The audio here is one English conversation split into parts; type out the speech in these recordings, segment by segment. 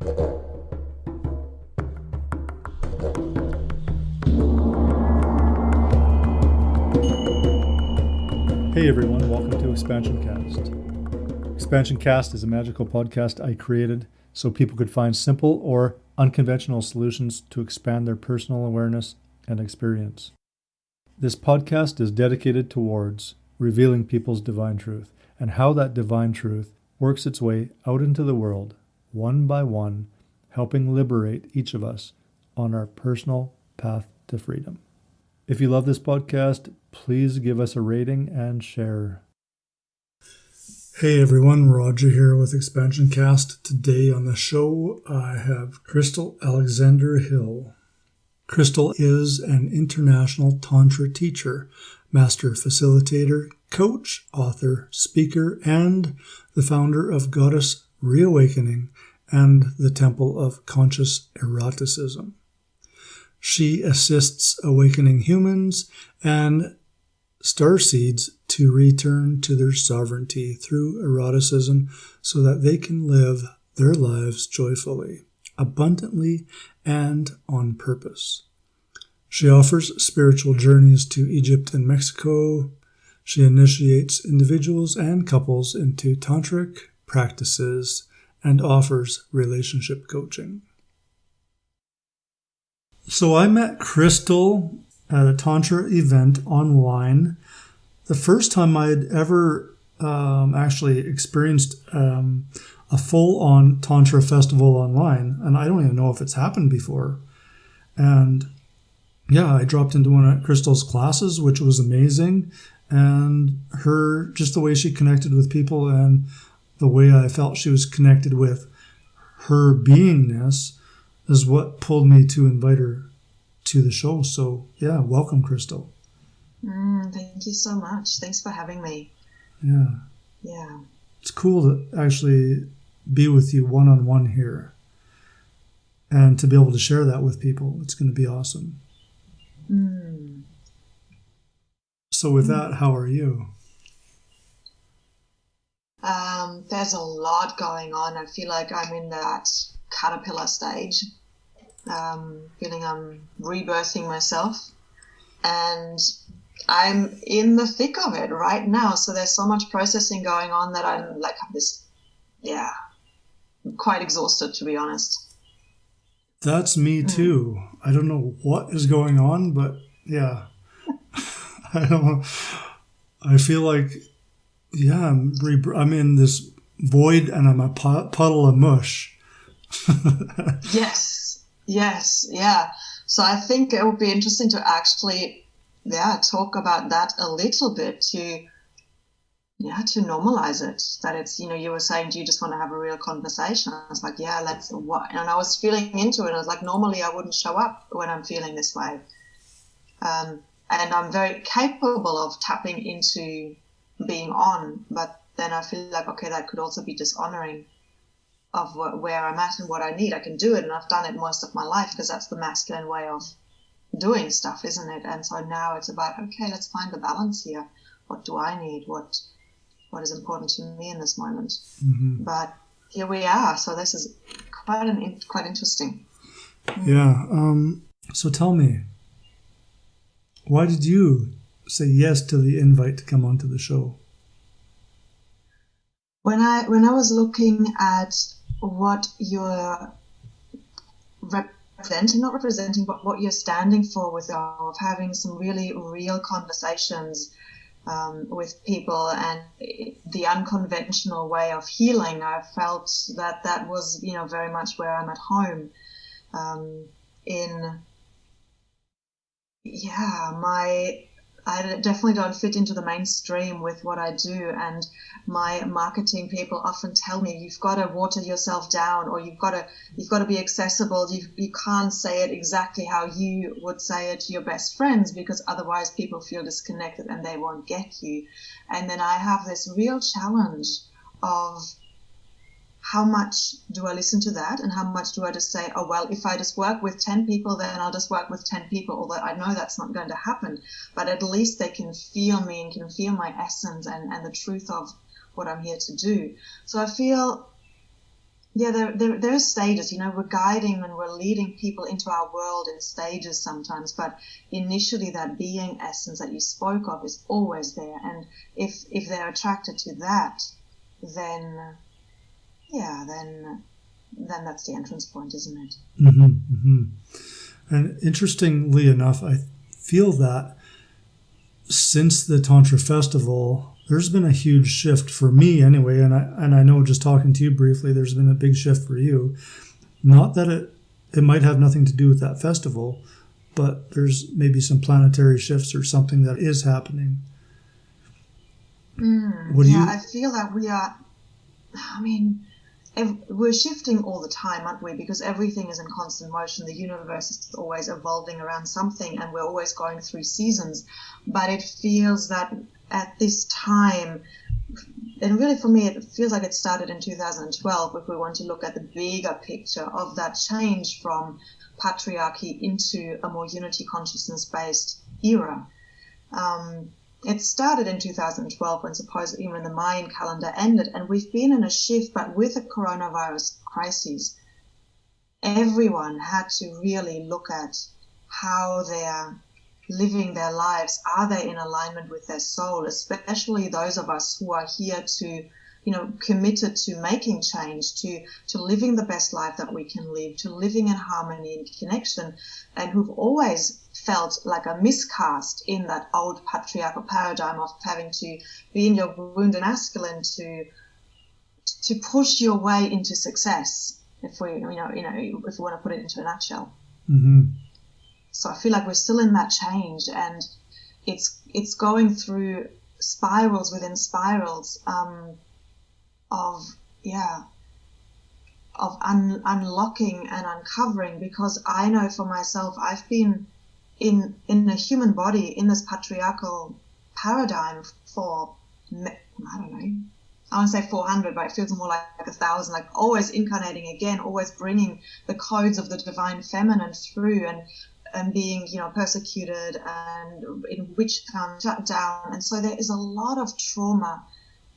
Hey everyone, welcome to Expansion Cast. Expansion Cast is a magical podcast I created so people could find simple or unconventional solutions to expand their personal awareness and experience. This podcast is dedicated towards revealing people's divine truth and how that divine truth works its way out into the world, one by one, helping liberate each of us on our personal path to freedom. If you love this podcast, please give us a rating and share. Hey everyone, Roger here with Expansion Cast. Today on the show, I have Krystal Alexander Hill. Krystal is an international Tantra teacher, master facilitator, coach, author, speaker, and the founder of Goddess Reawakening and the Temple of Conscious Eroticism. She assists awakening humans and starseeds to return to their sovereignty through eroticism so that they can live their lives joyfully, abundantly, and on purpose. She offers spiritual journeys to Egypt and Mexico. She initiates individuals and couples into tantric practices and offers relationship coaching. So I met Krystal at a Tantra event online. The first time I'd ever actually experienced a full-on Tantra festival online. And I don't even know if it's happened before. And yeah, I dropped into one of Krystal's classes, which was amazing. And just the way she connected with people and the way I felt she was connected with her beingness is what pulled me to invite her to the show. So yeah, welcome, Krystal. Thank you so much. Thanks for having me. Yeah. It's cool to actually be with you one-on-one here and to be able to share that with people. It's going to be awesome. So with that, how are you? There's a lot going on. I feel like I'm in that caterpillar stage. Feeling I'm rebirthing myself, and I'm in the thick of it right now. So there's so much processing going on that I'm like I'm quite exhausted, to be honest. That's me too. I don't know what is going on, but yeah, I don't know. I feel like, I'm in this void and I'm a puddle of mush. Yes, yeah. So I think it would be interesting to actually, talk about that a little bit to normalize it. That it's, you were saying, do you just want to have a real conversation? I was like, and I was feeling into it. I was like, normally I wouldn't show up when I'm feeling this way. And I'm very capable of tapping into being on, but then I feel like, okay, that could also be dishonoring of where I'm at and what I need. I can do it, and I've done it most of my life because that's the masculine way of doing stuff, isn't it? And so now it's about, okay, let's find the balance here. What do I need? What is important to me in this moment? Mm-hmm. But here we are. So this is quite interesting. Yeah. So tell me, why did you say yes to the invite to come onto the show? When I was looking at what you're not representing, but what you're standing for, of having some really real conversations with people and the unconventional way of healing, I felt that was, very much where I'm at home. I definitely don't fit into the mainstream with what I do, and my marketing people often tell me, you've got to water yourself down, or you've got to be accessible. You can't say it exactly how you would say it to your best friends, because otherwise people feel disconnected and they won't get you. And then I have this real challenge of how much do I listen to that, and how much do I just say, oh, well, if I just work with 10 people, then I'll just work with 10 people, although I know that's not going to happen. But at least they can feel me and can feel my essence and the truth of what I'm here to do. So I feel, yeah, there are stages. We're guiding and we're leading people into our world in stages sometimes, but initially that being essence that you spoke of is always there. And if they're attracted to that, then yeah, then that's the entrance point, isn't it? Mm-hmm, mm-hmm. And interestingly enough, I feel that since the Tantra Festival, there's been a huge shift for me anyway, and I know just talking to you briefly, there's been a big shift for you. Not that it might have nothing to do with that festival, but there's maybe some planetary shifts or something that is happening. I feel that we are, I mean, we're shifting all the time, aren't we? Because everything is in constant motion. The universe is always evolving around something, and we're always going through seasons. But it feels that at this time, and really for me, it feels like it started in 2012, if we want to look at the bigger picture of that change from patriarchy into a more unity consciousness-based era. It started in 2012 when supposedly when the Mayan calendar ended, and we've been in a shift, but with the coronavirus crisis, everyone had to really look at how they're living their lives. Are they in alignment with their soul, especially those of us who are here to, committed to making change, to living the best life that we can live, to living in harmony and connection, and who've always felt like a miscast in that old patriarchal paradigm of having to be in your wounded masculine to push your way into success, if we want to put it into a nutshell. Mm-hmm. So I feel like we're still in that change, and it's going through spirals within spirals of unlocking and uncovering, because I know for myself, I've been in a human body in this patriarchal paradigm for, I don't know, I want to say 400, but it feels more like 1,000, like always incarnating again, always bringing the codes of the divine feminine through, and being, persecuted and in witch hunt, shut down. And so there is a lot of trauma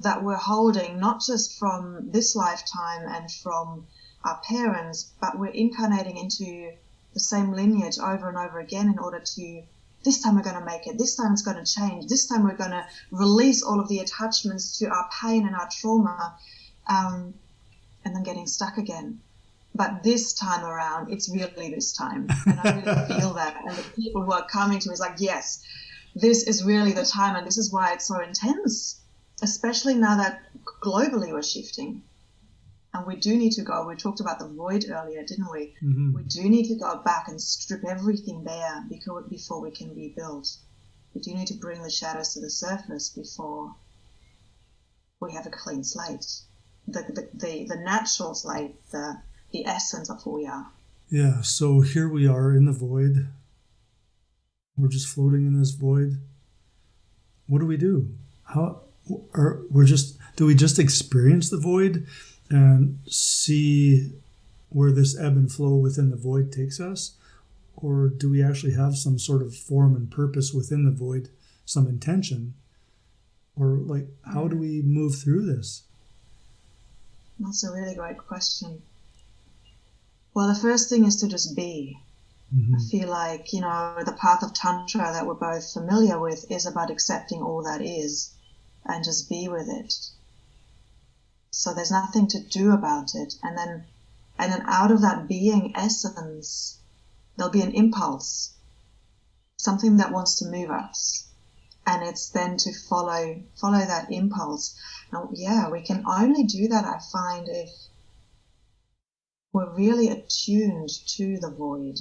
that we're holding, not just from this lifetime and from our parents, but we're incarnating into the same lineage over and over again in order to, this time we're going to make it, this time it's going to change, this time we're going to release all of the attachments to our pain and our trauma, and then getting stuck again. But this time around, it's really this time. And I really feel that. And the people who are coming to me is like, yes, this is really the time. And this is why it's so intense, especially now that globally we're shifting. And we do need to go. We talked about the void earlier, didn't we? Mm-hmm. We do need to go back and strip everything bare before we can rebuild. We do need to bring the shadows to the surface before we have a clean slate. The natural slate, the essence of who we are. Yeah, so here we are in the void. We're just floating in this void. What do we do? Do we just experience the void and see where this ebb and flow within the void takes us? Or do we actually have some sort of form and purpose within the void, some intention? Or how do we move through this? That's a really great question. Well, the first thing is to just be. Mm-hmm. I feel like, the path of Tantra that we're both familiar with is about accepting all that is and just be with it. So there's nothing to do about it. And then out of that being essence, there'll be an impulse, something that wants to move us. And it's then to follow that impulse. Now, we can only do that, I find, if we're really attuned to the void,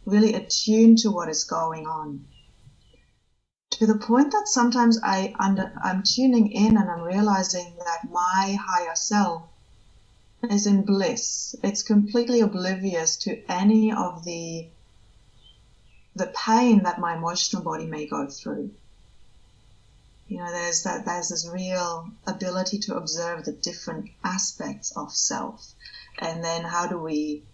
really attuned to what is going on. To the point that sometimes I'm tuning in and I'm realizing that my higher self is in bliss. It's completely oblivious to any of the pain that my emotional body may go through. There's this real ability to observe the different aspects of self. And then how do we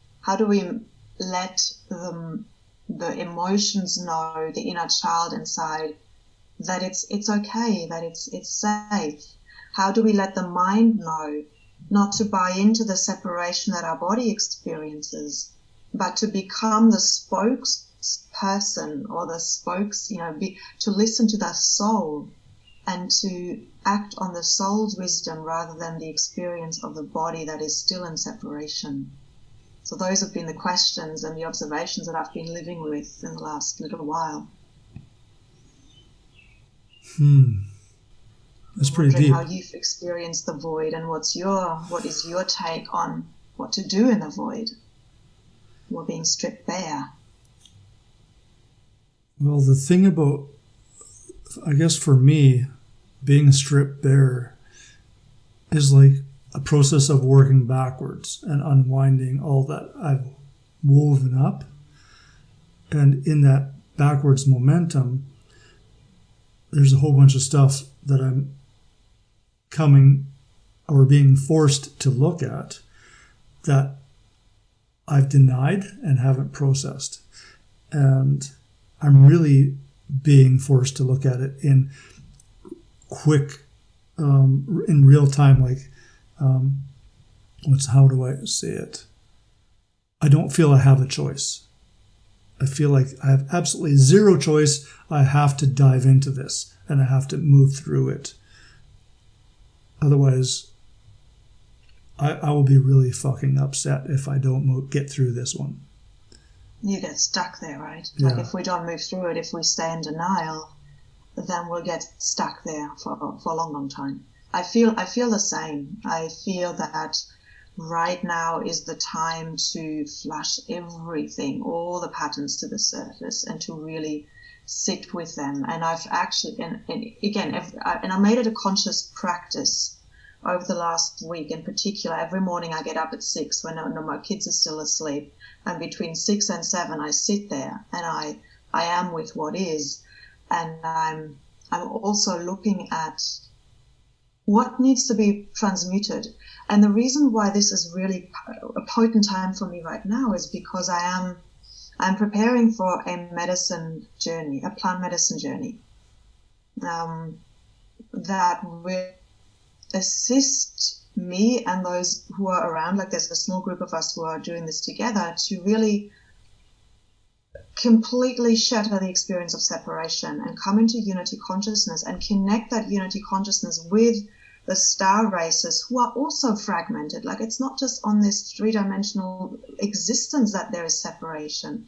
let the emotions know, the inner child inside, that it's okay, that it's safe? How do we let the mind know not to buy into the separation that our body experiences, but to become the spokesperson or the to listen to the soul and to act on the soul's wisdom rather than the experience of the body that is still in separation. So those have been the questions and the observations that I've been living with in the last little while. That's pretty deep. How you've experienced the void and what is your take on what to do in the void? We're being stripped bare. Well, the thing about, I guess for me, being stripped bare is like a process of working backwards and unwinding all that I've woven up. And in that backwards momentum, there's a whole bunch of stuff that I'm coming or being forced to look at that I've denied and haven't processed. And I'm really being forced to look at it in quick, in real time, like, how do I say it? I don't feel I have a choice. I feel like I have absolutely zero choice. I have to dive into this and I have to move through it. Otherwise, I will be really fucking upset if I don't get through this one. You get stuck there, right? Yeah. Like if we don't move through it, if we stay in denial, then we'll get stuck there for a long, long time. I feel the same. I feel that right now is the time to flush everything, all the patterns to the surface, and to really sit with them. And I've actually, and I made it a conscious practice over the last week in particular. Every morning I get up at 6 when my kids are still asleep, and between 6 and 7 I sit there and I am with what is, and I'm also looking at what needs to be transmuted. And the reason why this is really a potent time for me right now is because I'm preparing for a medicine journey, a plant medicine journey, that will assist me and those who are around. Like there's a small group of us who are doing this together to really completely shatter the experience of separation and come into unity consciousness and connect that unity consciousness with the star races who are also fragmented. Like it's not just on this three-dimensional existence that there is separation.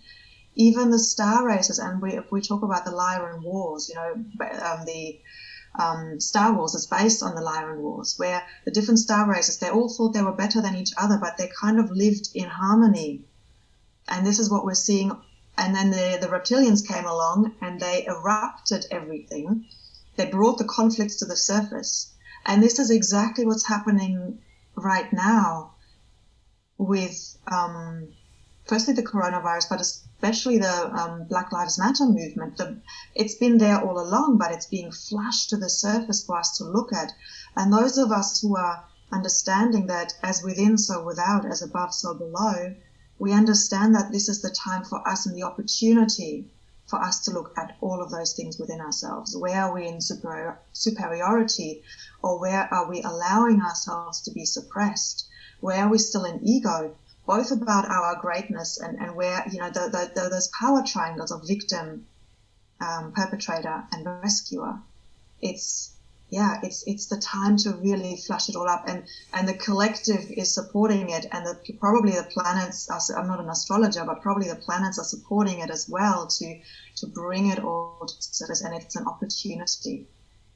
Even the star races, and if we talk about the Lyran Wars, the Star Wars is based on the Lyran Wars, where the different star races, they all thought they were better than each other, but they kind of lived in harmony. And this is what we're seeing. And then the reptilians came along and they erupted everything. They brought the conflicts to the surface. And this is exactly what's happening right now with, firstly, the coronavirus, but especially the Black Lives Matter movement. It's been there all along, but it's being flashed to the surface for us to look at. And those of us who are understanding that as within, so without, as above, so below, we understand that this is the time for us and the opportunity for us to look at all of those things within ourselves. Where are we in superiority, or where are we allowing ourselves to be suppressed? Where are we still in ego, both about our greatness and where, those power triangles of victim, perpetrator, and rescuer. It's the time to really flush it all up, and the collective is supporting it, and probably the planets are, I'm not an astrologer, but probably the planets are supporting it as well to bring it all to the surface. And it's an opportunity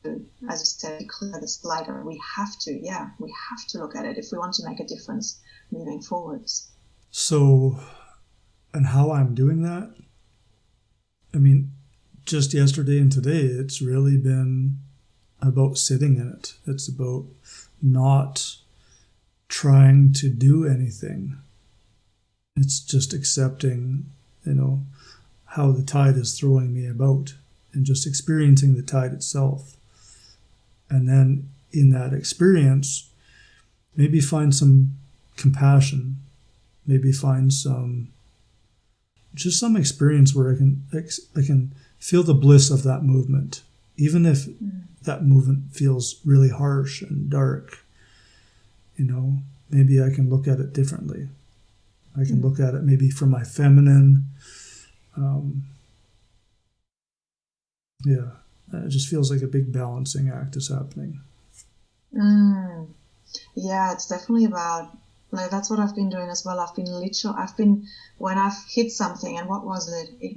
to, as you said, to clear this light. We have to look at it if we want to make a difference moving forwards. So, and how I'm doing that, I mean, just yesterday and today, it's really been about sitting in it. It's about not trying to do anything. It's just accepting, how the tide is throwing me about and just experiencing the tide itself. And then in that experience, maybe find some compassion, maybe find some experience where I can feel the bliss of that movement, even if that movement feels really harsh and dark. maybe I can look at it differently. I can look at it maybe from my feminine. It just feels like a big balancing act is happening. Yeah, it's definitely about, like, that's what I've been doing as well. When I've hit something, and what was it? There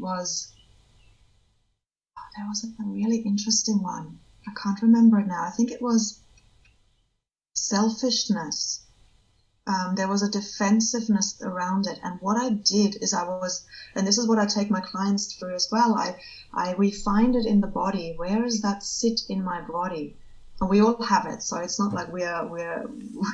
was a really interesting one. I can't remember it now. I think it was selfishness. There was a defensiveness around it. And what I did is and this is what I take my clients through as well, I refined it in the body. Where does that sit in my body? And we all have it. So it's not like we're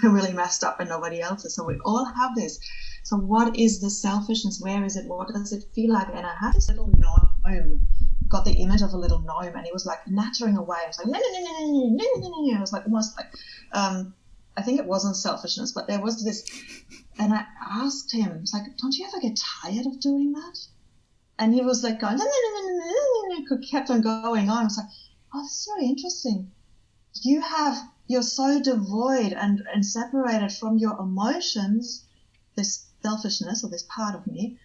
really messed up and nobody else is. So we all have this. So what is the selfishness? Where is it? What does it feel like? And I had this little gnome. Got the image of a little gnome, and he was like nattering away. I was like, no, no, no, no, no, no, no, no. It was like almost like, I think it wasn't selfishness, but there was this, and I asked him, it's like, don't you ever get tired of doing that? And he was like going, no, no, no, no, no, no, no, kept on going on. I was like, oh, this is very interesting. You're so devoid and separated from your emotions, this selfishness or this part of me,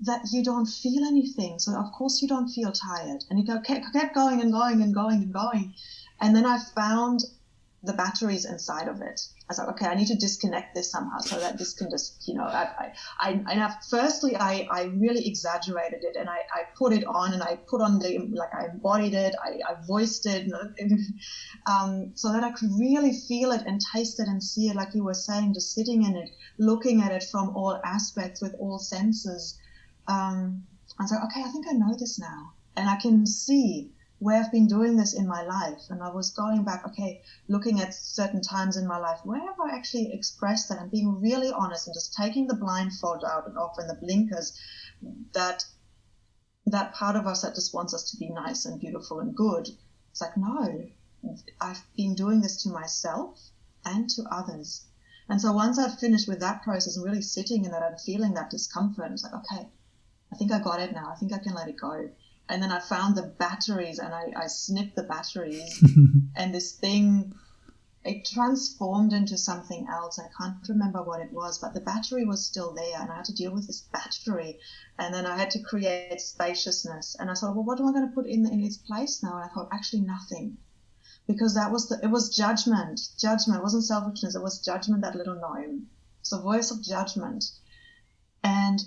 that you don't feel anything. So of course you don't feel tired. And he kept going and going and going and going. And then I found the batteries inside of it. I was like, okay, I need to disconnect this somehow so that this can just, firstly, I really exaggerated it, and I put it on, and I put on I embodied it, I voiced it, so that I could really feel it and taste it and see it, like you were saying, just sitting in it, looking at it from all aspects with all senses. I was like, okay, I think I know this now, and I can see where I've been doing this in my life. And I was going back, okay, looking at certain times in my life, where have I actually expressed that, and being really honest and just taking the blindfold out and off and the blinkers, that part of us that just wants us to be nice and beautiful and good. It's like, no, I've been doing this to myself and to others. And so once I've finished with that process and really sitting in that and feeling that discomfort, it's like, okay, I think I got it now. I think I can let it go. And then I found the batteries, and I snipped the batteries, and this thing, it transformed into something else. I can't remember what it was, but the battery was still there, and I had to deal with this battery. And then I had to create spaciousness. And I thought, well, what am I going to put in its place now? And I thought, actually nothing. Because it was judgment. Judgment. It wasn't selfishness. It was judgment, that little gnome. It's a voice of judgment. And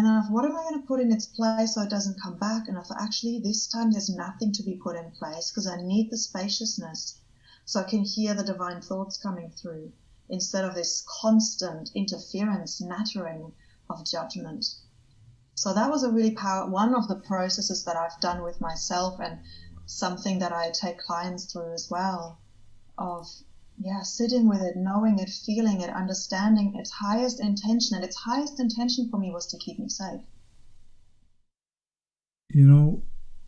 then I thought, what am I going to put in its place so it doesn't come back? And I thought, actually, this time there's nothing to be put in place, because I need the spaciousness so I can hear the divine thoughts coming through instead of this constant interference, nattering of judgment. So that was a really one of the processes that I've done with myself, and something that I take clients through as well, of sitting with it, knowing it, feeling it, understanding its highest intention. And its highest intention for me was to keep me safe.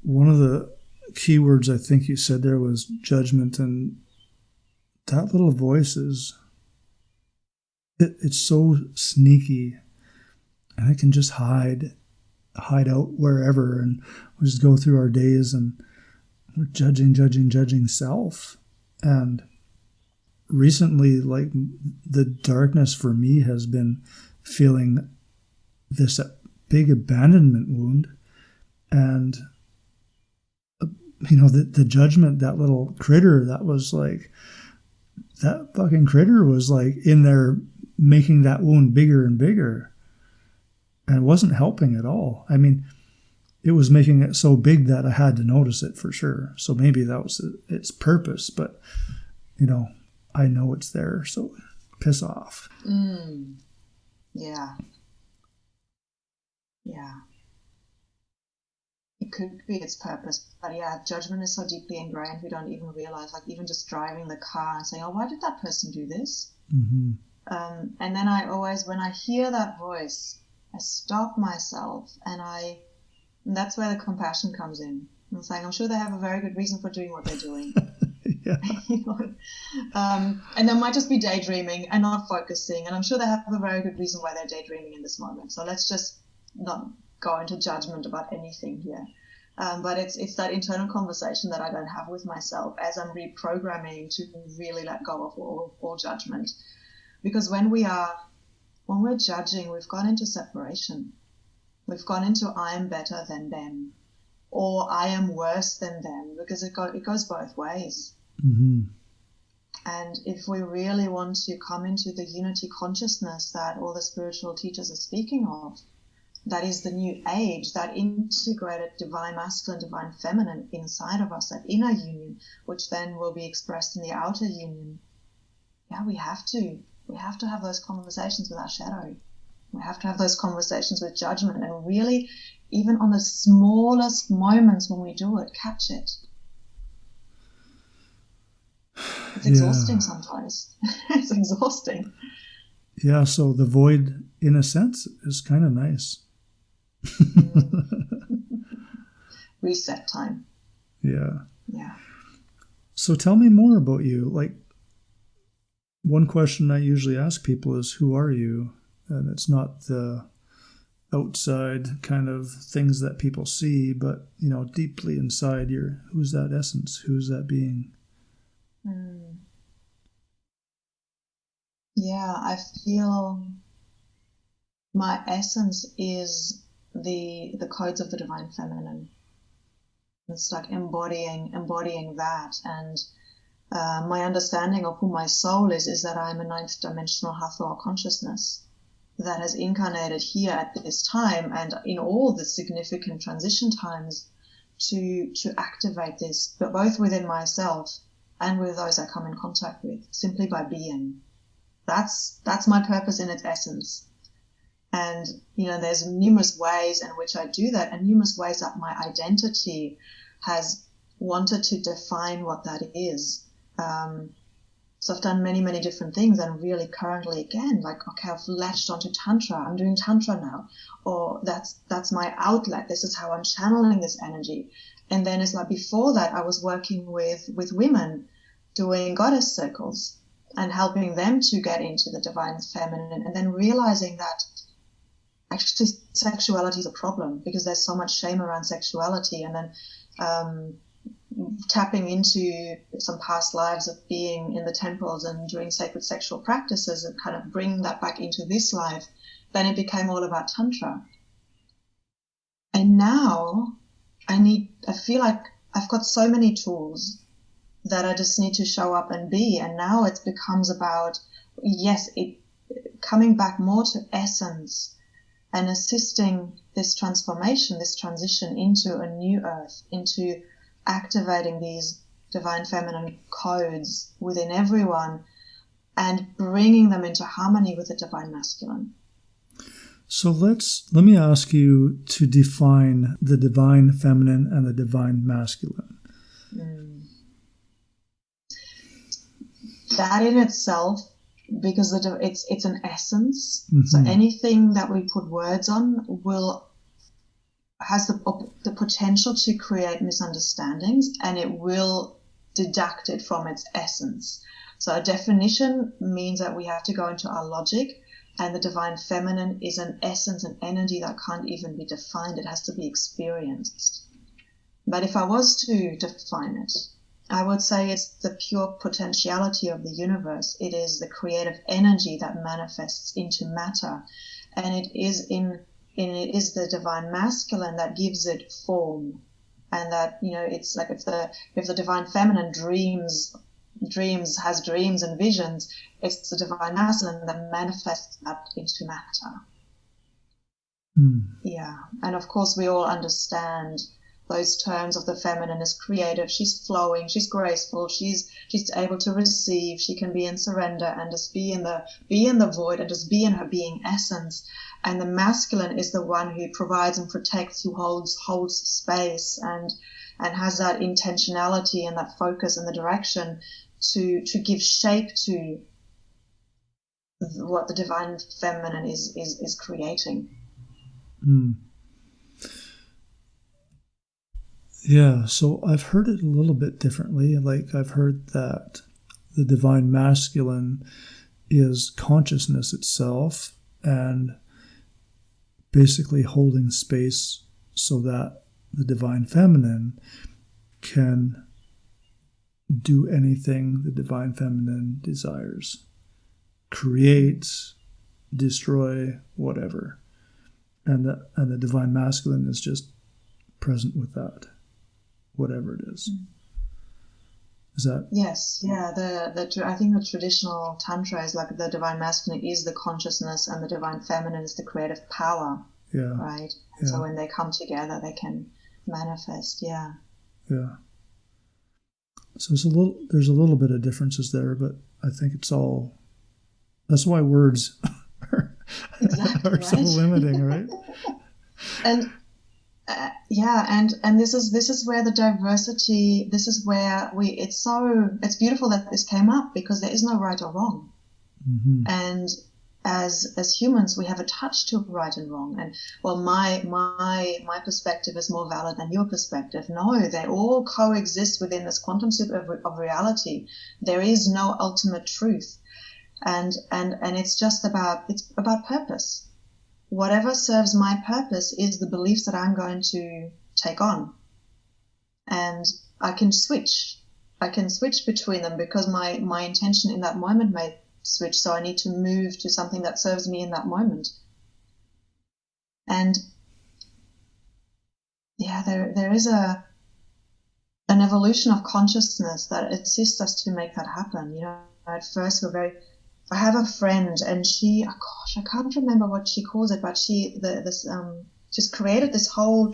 One of the key words I think you said there was judgment, and that little voice it's so sneaky, and it can just hide out wherever, and we just go through our days and we're judging self. And recently, like, the darkness for me has been feeling this big abandonment wound, and the judgment, that little critter that was like, that fucking critter was like in there making that wound bigger and bigger, and wasn't helping at all. I mean, it was making it so big that I had to notice it for sure. So maybe that was its purpose, but I know it's there, so piss off. Yeah. It could be its purpose, but judgment is so deeply ingrained we don't even realize. Like, even just driving the car and saying, oh, why did that person do this? Mm-hmm. And then I always, when I hear that voice, I stop myself, and that's where the compassion comes in. I'm saying, I'm sure they have a very good reason for doing what they're doing. Yeah. And they might just be daydreaming and not focusing, and I'm sure they have a very good reason why they're daydreaming in this moment. So let's just not go into judgment about anything here. But it's that internal conversation that I don't have with myself as I'm reprogramming to really let go of all judgment. Because when we're judging, we've gone into separation. We've gone into I am better than them, or I am worse than them, because it goes both ways. Mm-hmm. And if we really want to come into the unity consciousness that all the spiritual teachers are speaking of, that is the new age, that integrated divine masculine, divine feminine inside of us, that inner union, which then will be expressed in the outer union. Yeah, we have to have those conversations with our shadow. We have to have those conversations with judgment, and really, even on the smallest moments when we do it, catch it. It's exhausting sometimes. It's exhausting. Yeah, so the void, in a sense, is kind of nice. Reset time. Yeah. Yeah. So tell me more about you. Like, one question I usually ask people is, who are you? And it's not the outside kind of things that people see, but, deeply inside, who's that essence? Who's that being? Yeah, I feel my essence is the codes of the divine feminine. It's like embodying that. And my understanding of who my soul is that I'm a ninth dimensional Hathor consciousness that has incarnated here at this time and in all the significant transition times to activate this, but both within myself and with those I come in contact with, simply by being. That's my purpose in its essence. And, there's numerous ways in which I do that, and numerous ways that my identity has wanted to define what that is. So I've done many, many different things, and really currently, again, like, okay, I've latched onto Tantra. I'm doing Tantra now. Or that's my outlet. This is how I'm channeling this energy. And then it's like before that, I was working with women doing goddess circles and helping them to get into the divine feminine, and then realizing that actually sexuality is a problem because there's so much shame around sexuality, and then tapping into some past lives of being in the temples and doing sacred sexual practices and kind of bring that back into this life, then it became all about Tantra. And now I feel like I've got so many tools that I just need to show up and be. And now it becomes about, coming back more to essence and assisting this transformation, this transition into a new earth, into activating these divine feminine codes within everyone and bringing them into harmony with the divine masculine. So let me ask you to define the divine feminine and the divine masculine. That in itself, because it's an essence, mm-hmm. So anything that we put words on has the potential to create misunderstandings, and it will deduct it from its essence. So a definition means that we have to go into our logic, and the divine feminine is an essence, an energy that can't even be defined. It has to be experienced. But if I was to define it, I would say it's the pure potentiality of the universe. It is the creative energy that manifests into matter, and it is the divine masculine that gives it form. And that, it's like if the divine feminine has dreams and visions, it's the divine masculine that manifests that into matter. Yeah. And of course we all understand those terms of the feminine as creative. She's flowing, she's graceful, she's able to receive, she can be in surrender and just be in the void and just be in her being essence. And the masculine is the one who provides and protects, who holds space and has that intentionality and that focus and the direction to give shape to what the divine feminine is creating. Yeah, so I've heard it a little bit differently. Like, I've heard that the divine masculine is consciousness itself and basically holding space so that the divine feminine can do anything the divine feminine desires. create, destroy, whatever. And the divine masculine is just present with that, whatever it is. Is that? Yes, yeah. I think the traditional tantra is like the divine masculine is the consciousness, and the divine feminine is the creative power. Yeah. Right. And so when they come together, they can manifest. Yeah. Yeah. So there's a little bit of differences there, but I think it's all. That's why words are, exactly, are right? so limiting, right? And and this is where the diversity. This is where it's beautiful that this came up, because there is no right or wrong. Mm-hmm. And as humans, we have attached to right and wrong. And well, my perspective is more valid than your perspective. No, they all coexist within this quantum soup of reality. There is no ultimate truth. And it's about purpose. Whatever serves my purpose is the beliefs that I'm going to take on. And I can switch between them, because my intention in that moment may switch. So I need to move to something that serves me in that moment. And yeah, there is an evolution of consciousness that assists us to make that happen. You know, at first I have a friend, and she, oh gosh, I can't remember what she calls it, but she's created this whole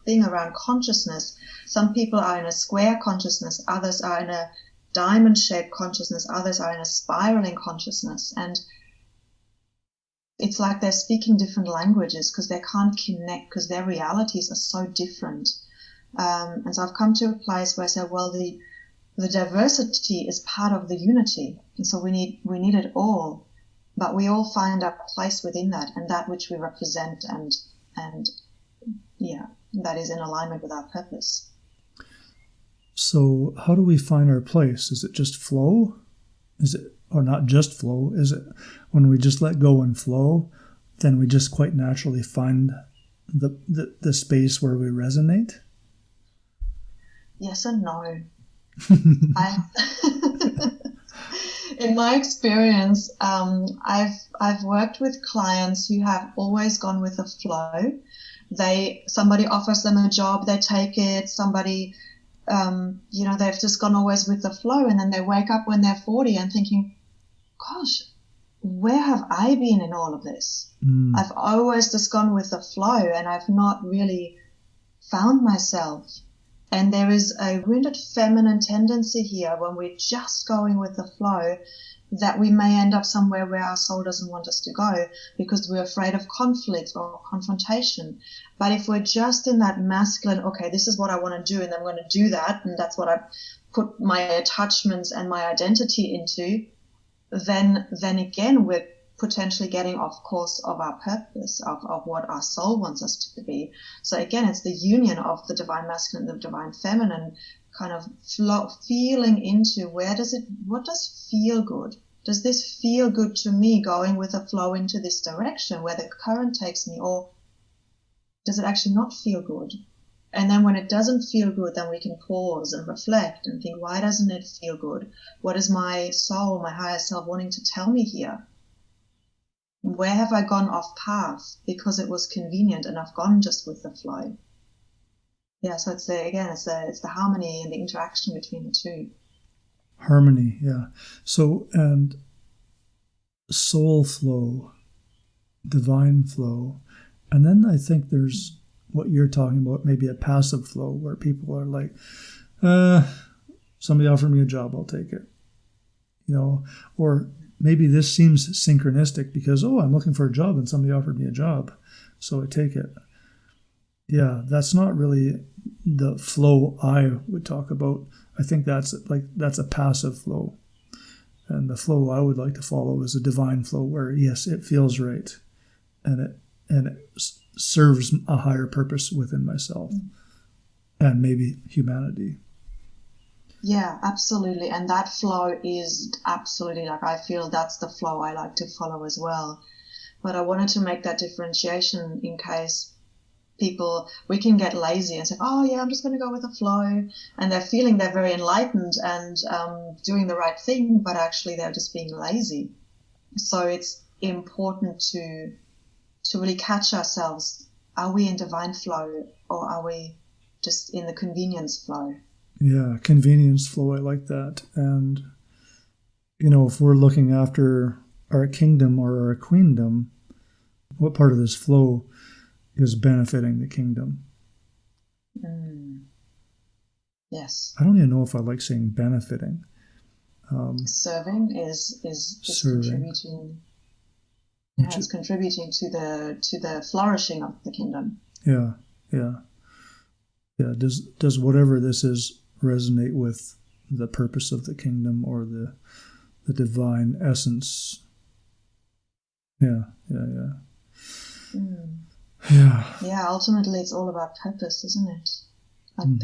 thing around consciousness. Some people are in a square consciousness, others are in a diamond-shaped consciousness, others are in a spiraling consciousness, and it's like they're speaking different languages because they can't connect, because their realities are so different. And so I've come to a place where I say, well, the diversity is part of the unity, and so we need it all, but we all find our place within that, and that which we represent, and yeah, that is in alignment with our purpose. So how do we find our place? Is it just flow? Is it, or not just flow? Is it when we just let go and flow, then we just quite naturally find the space where we resonate? Yes and no. In my experience, I've worked with clients who have always gone with the flow. Somebody offers them a job, they take it. Somebody, they've just gone always with the flow, and then they wake up when they're 40 and thinking, gosh, where have I been in all of this? I've always just gone with the flow, and I've not really found myself. And there is a wounded feminine tendency here when we're just going with the flow, that we may end up somewhere where our soul doesn't want us to go, because we're afraid of conflict or confrontation. But if we're just in that masculine, okay, this is what I want to do, and I'm going to do that, and that's what I put my attachments and my identity into, then again, we're potentially getting off course of our purpose, of what our soul wants us to be. So again, it's the union of the divine masculine and the divine feminine, kind of feeling into what does feel good? Does this feel good to me, going with a flow into this direction where the current takes me, or does it actually not feel good? And then when it doesn't feel good, then we can pause and reflect and think, why doesn't it feel good? What is my soul, my higher self, wanting to tell me here? Where have I gone off path because it was convenient and I've gone just with the flow? Yeah, so it's the harmony and the interaction between the two. Harmony, yeah. So, and soul flow, divine flow, and then I think there's what you're talking about, maybe a passive flow, where people are like, somebody offered me a job, I'll take it. Or maybe this seems synchronistic because, I'm looking for a job and somebody offered me a job, so I take it. Yeah, that's not really the flow I would talk about. I think that's a passive flow. And the flow I would like to follow is a divine flow where, yes, it feels right, and it serves a higher purpose within myself and maybe humanity. Yeah, absolutely. And that flow is absolutely, I feel that's the flow I like to follow as well. But I wanted to make that differentiation in case we can get lazy and say, oh yeah, I'm just going to go with the flow. And they're feeling they're very enlightened and doing the right thing, but actually they're just being lazy. So it's important to really catch ourselves. Are we in divine flow, or are we just in the convenience flow? Yeah, convenience flow. I like that. And, if we're looking after our kingdom or our queendom, what part of this flow is benefiting the kingdom? Yes. I don't even know if I like saying benefiting. Serving is Serving. contributing. Yeah, it's contributing to the flourishing of the kingdom. Yeah. Does whatever this is resonate with the purpose of the kingdom or the divine essence? Yeah. Yeah, ultimately it's all about purpose, isn't it?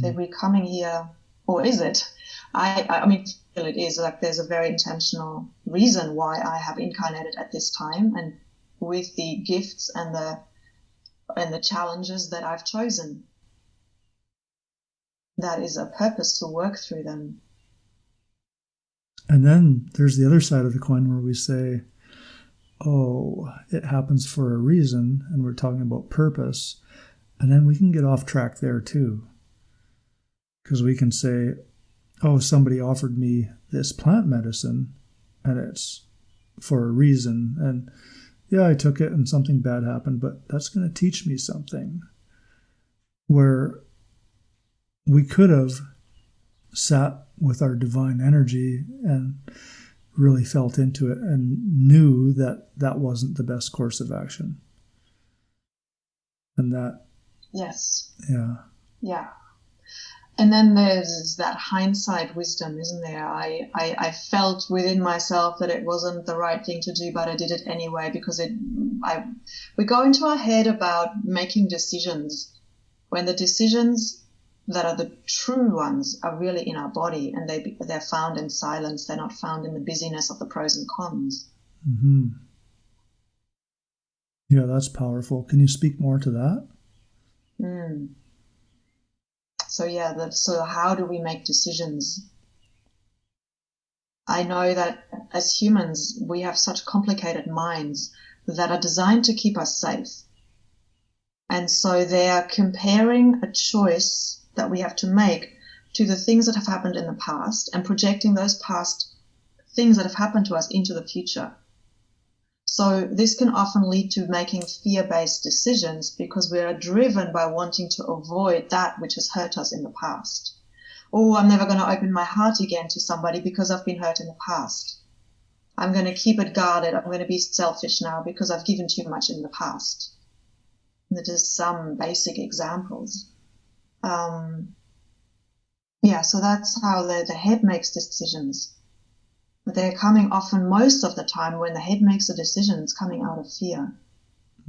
Like, we're coming here, or is it? I mean, I feel it is. Like, there's a very intentional reason why I have incarnated at this time, and with the gifts and the challenges that I've chosen. That is a purpose to work through them. And then there's the other side of the coin where we say, oh, it happens for a reason, and we're talking about purpose. And then we can get off track there too. Because we can say, oh, somebody offered me this plant medicine, and it's for a reason. And yeah, I took it and something bad happened, but that's going to teach me something. Where we could have sat with our divine energy and really felt into it and knew that that wasn't the best course of action. And that... Yes. Yeah. And then there's that hindsight wisdom, isn't there? I felt within myself that it wasn't the right thing to do, but I did it anyway because we go into our head about making decisions when the decisions that are the true ones are really in our body, and they're found in silence. They're not found in the busyness of the pros and cons. Mm-hmm. Yeah, that's powerful. Can you speak more to that? So how do we make decisions? I know that as humans, we have such complicated minds that are designed to keep us safe. And so they are comparing a choice that we have to make to the things that have happened in the past and projecting those past things that have happened to us into the future. So this can often lead to making fear-based decisions because we are driven by wanting to avoid that which has hurt us in the past. Oh, I'm never going to open my heart again to somebody because I've been hurt in the past. I'm going to keep it guarded. I'm going to be selfish now because I've given too much in the past. And just some basic examples. So that's how the head makes decisions. They're coming often, most of the time, when the head makes a decision, it's coming out of fear.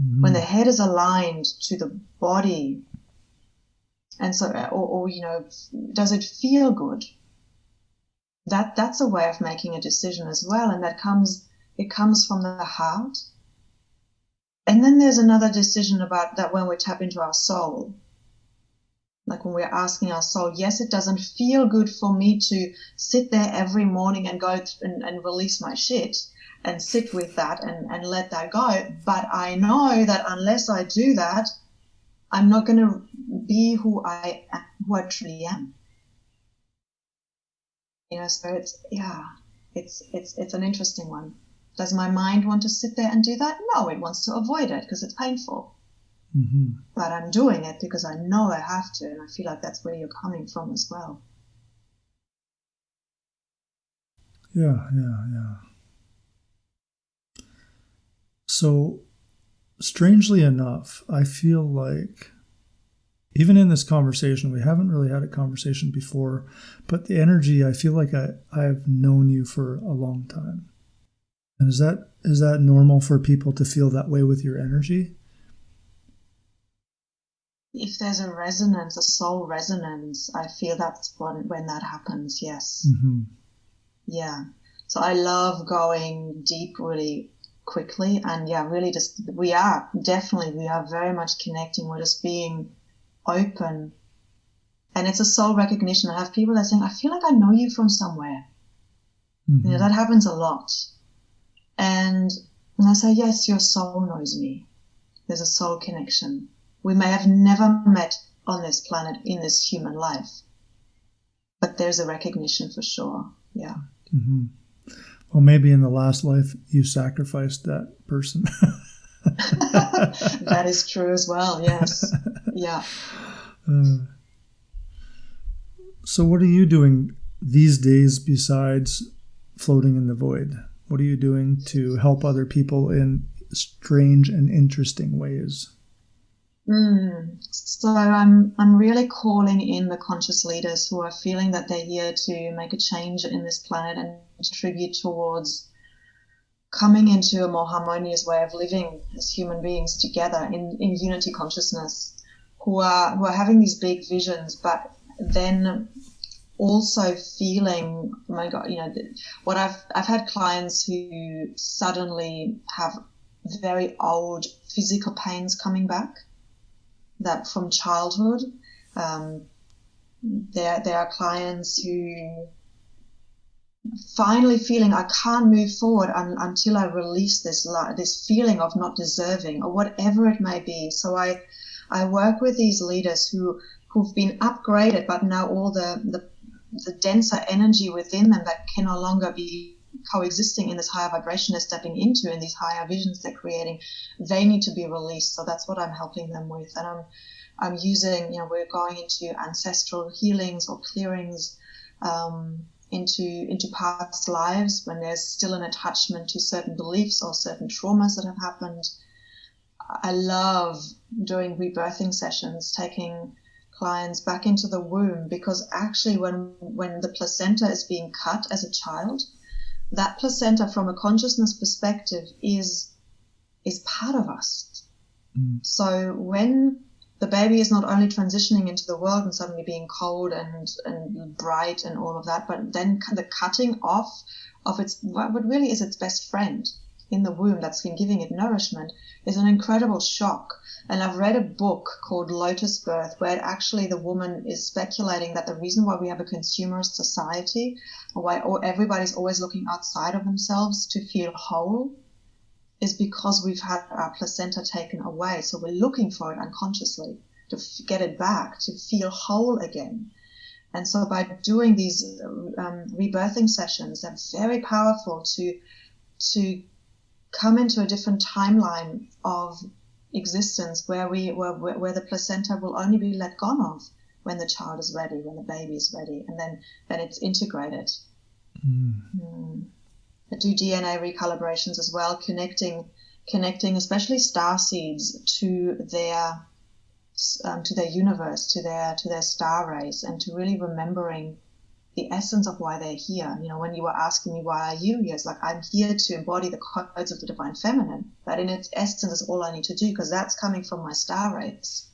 Mm-hmm. When the head is aligned to the body, and so, does it feel good? That's a way of making a decision as well, and it comes from the heart. And then there's another decision about that when we tap into our soul. Like when we're asking our soul, yes, it doesn't feel good for me to sit there every morning and go and release my shit and sit with that and let that go. But I know that unless I do that, I'm not going to be who I truly am. So it's an interesting one. Does my mind want to sit there and do that? No, it wants to avoid it because it's painful. Mm-hmm. But I'm doing it because I know I have to, and I feel like that's where you're coming from as well. Yeah. So, strangely enough, I feel like even in this conversation, we haven't really had a conversation before, but the energy, I feel like I've known you for a long time. And is that normal for people to feel that way with your energy? If there's a resonance, a soul resonance, I feel that's when that happens, yes. Mm-hmm. Yeah. So I love going deep really quickly, and really we are very much connecting. We're just being open. And it's a soul recognition. I have people that are saying, I feel like I know you from somewhere. Mm-hmm. That happens a lot. And I say, yes, your soul knows me. There's a soul connection. We may have never met on this planet in this human life, but there's a recognition for sure. Yeah. Mm-hmm. Well, maybe in the last life you sacrificed that person. That is true as well. Yes. Yeah. So what are you doing these days besides floating in the void? What are you doing to help other people in strange and interesting ways? So I'm really calling in the conscious leaders who are feeling that they're here to make a change in this planet and contribute towards coming into a more harmonious way of living as human beings together in unity consciousness, who are having these big visions, but then also feeling, oh my God, what I've had clients who suddenly have very old physical pains coming back, that from childhood. There are clients who finally feeling I can't move forward until I release this feeling of not deserving or whatever it may be. So I work with these leaders who've been upgraded, but now all the denser energy within them that can no longer be coexisting in this higher vibration they're stepping into, in these higher visions they're creating, they need to be released. So that's what I'm helping them with. And I'm using, we're going into ancestral healings or clearings, into past lives when there's still an attachment to certain beliefs or certain traumas that have happened. I love doing rebirthing sessions, taking clients back into the womb, because actually when the placenta is being cut as a child, that placenta from a consciousness perspective is part of us. So when the baby is not only transitioning into the world and suddenly being cold and bright and all of that, but then the cutting off of what really is its best friend in the womb that's been giving it nourishment is an incredible shock. And I've read a book called Lotus Birth, where actually the woman is speculating that the reason why we have a consumerist society, or why everybody's always looking outside of themselves to feel whole, is because we've had our placenta taken away. So we're looking for it unconsciously to get it back, to feel whole again. And so by doing these rebirthing sessions, they're very powerful to come into a different timeline of existence where the placenta will only be let go of when the child is ready, when the baby is ready, and then it's integrated. I do DNA recalibrations as well, connecting especially star seeds to their universe, to their star rays, and to really remembering the essence of why they're here. When you were asking me why are you here, it's like I'm here to embody the codes of the divine feminine. That in its essence is all I need to do, because that's coming from my star rays.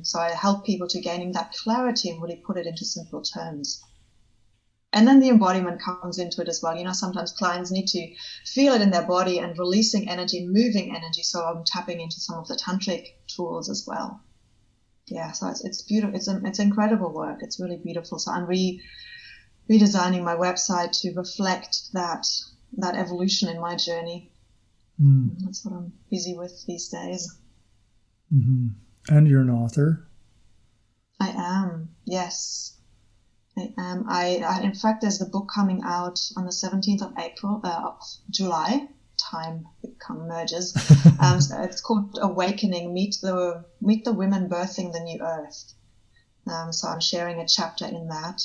So I help people to gaining that clarity and really put it into simple terms. And then the embodiment comes into it as well. Sometimes clients need to feel it in their body and releasing energy, moving energy. So I'm tapping into some of the tantric tools as well. Yeah, so it's beautiful. It's incredible work. It's really beautiful. So I'm redesigning my website to reflect that evolution in my journey. That's what I'm busy with these days. Mm-hmm. And you're an author. I am, yes. I am. I in fact, there's the book coming out on the 17th of July. Time merges. So it's called Awakening. Meet the women birthing the new earth. So I'm sharing a chapter in that.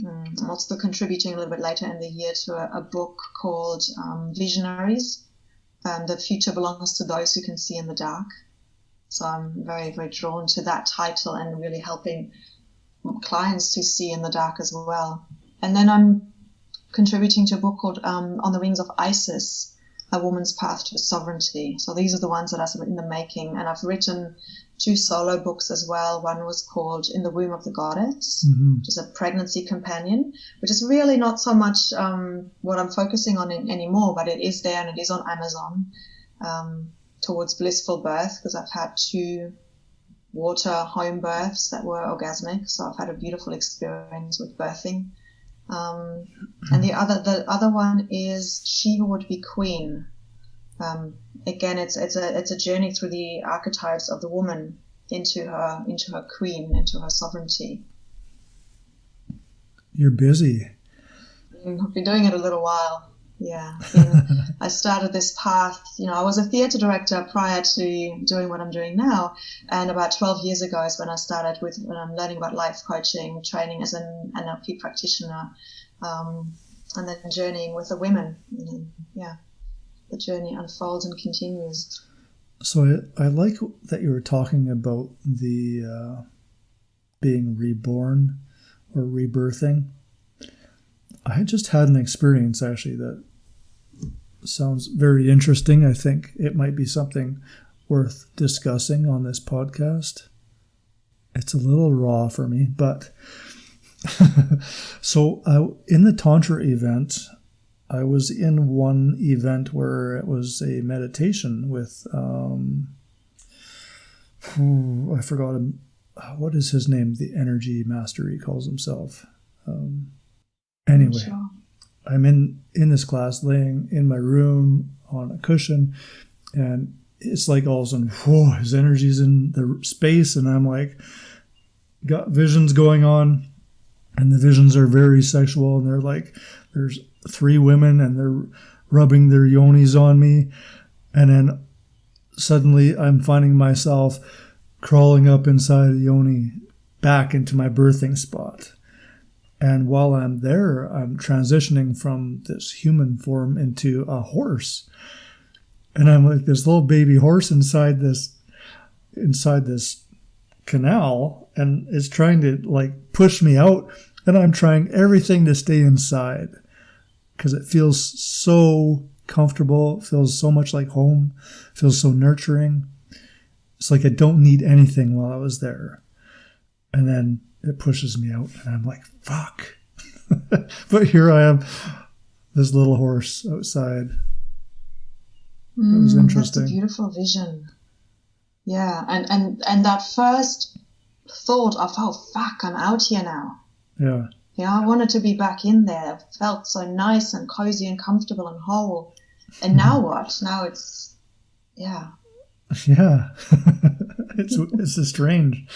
I'm also contributing a little bit later in the year to a book called Visionaries. The future belongs to those who can see in the dark. So I'm very, very drawn to that title and really helping clients to see in the dark as well. And then I'm contributing to a book called On the Wings of Isis, A Woman's Path to Sovereignty. So these are the ones that are sort of in the making. And I've written 2 solo books as well. One was called In the Womb of the Goddess, which is a pregnancy companion, which is really not so much what I'm focusing on anymore, but it is there and it is on Amazon, towards blissful birth, because I've had 2 water home births that were orgasmic. So I've had a beautiful experience with birthing. And the other one is She Who Would Be Queen. Again, it's a journey through the archetypes of the woman into her queen, into her sovereignty. You're busy. I've been doing it a little while. Yeah. I started this path, I was a theatre director prior to doing what I'm doing now. And about 12 years ago is when I started when I'm learning about life coaching, training as an NLP practitioner, and then journeying with the women. Yeah. The journey unfolds and continues. So I like that you were talking about the being reborn or rebirthing. I just had an experience actually that sounds very interesting. I think it might be something worth discussing on this podcast. It's a little raw for me, but so in the Tantra event, I was in one event where it was a meditation with, I forgot him. What is his name? The energy master, he calls himself. Anyway, Sure. I'm in this class laying in my room on a cushion, and it's like all of a sudden, whoa, his energy's in the space, and I'm like, got visions going on, and the visions are very sexual, and they're like, there's 3 women, and they're rubbing their yonis on me, and then suddenly I'm finding myself crawling up inside a yoni back into my birthing spot. And while I'm there, I'm transitioning from this human form into a horse. And I'm like this little baby horse inside this canal, and it's trying to like push me out, and I'm trying everything to stay inside because it feels so comfortable. It feels so much like home. It feels so nurturing. It's like I don't need anything while I was there. And then it pushes me out, and I'm like, fuck. But here I am, this little horse outside. It was interesting. That's a beautiful vision. Yeah, and that first thought of, oh, fuck, I'm out here now. Yeah. Yeah, I wanted to be back in there. It felt so nice and cozy and comfortable and whole. And now what? Now it's, yeah. Yeah. It's a strange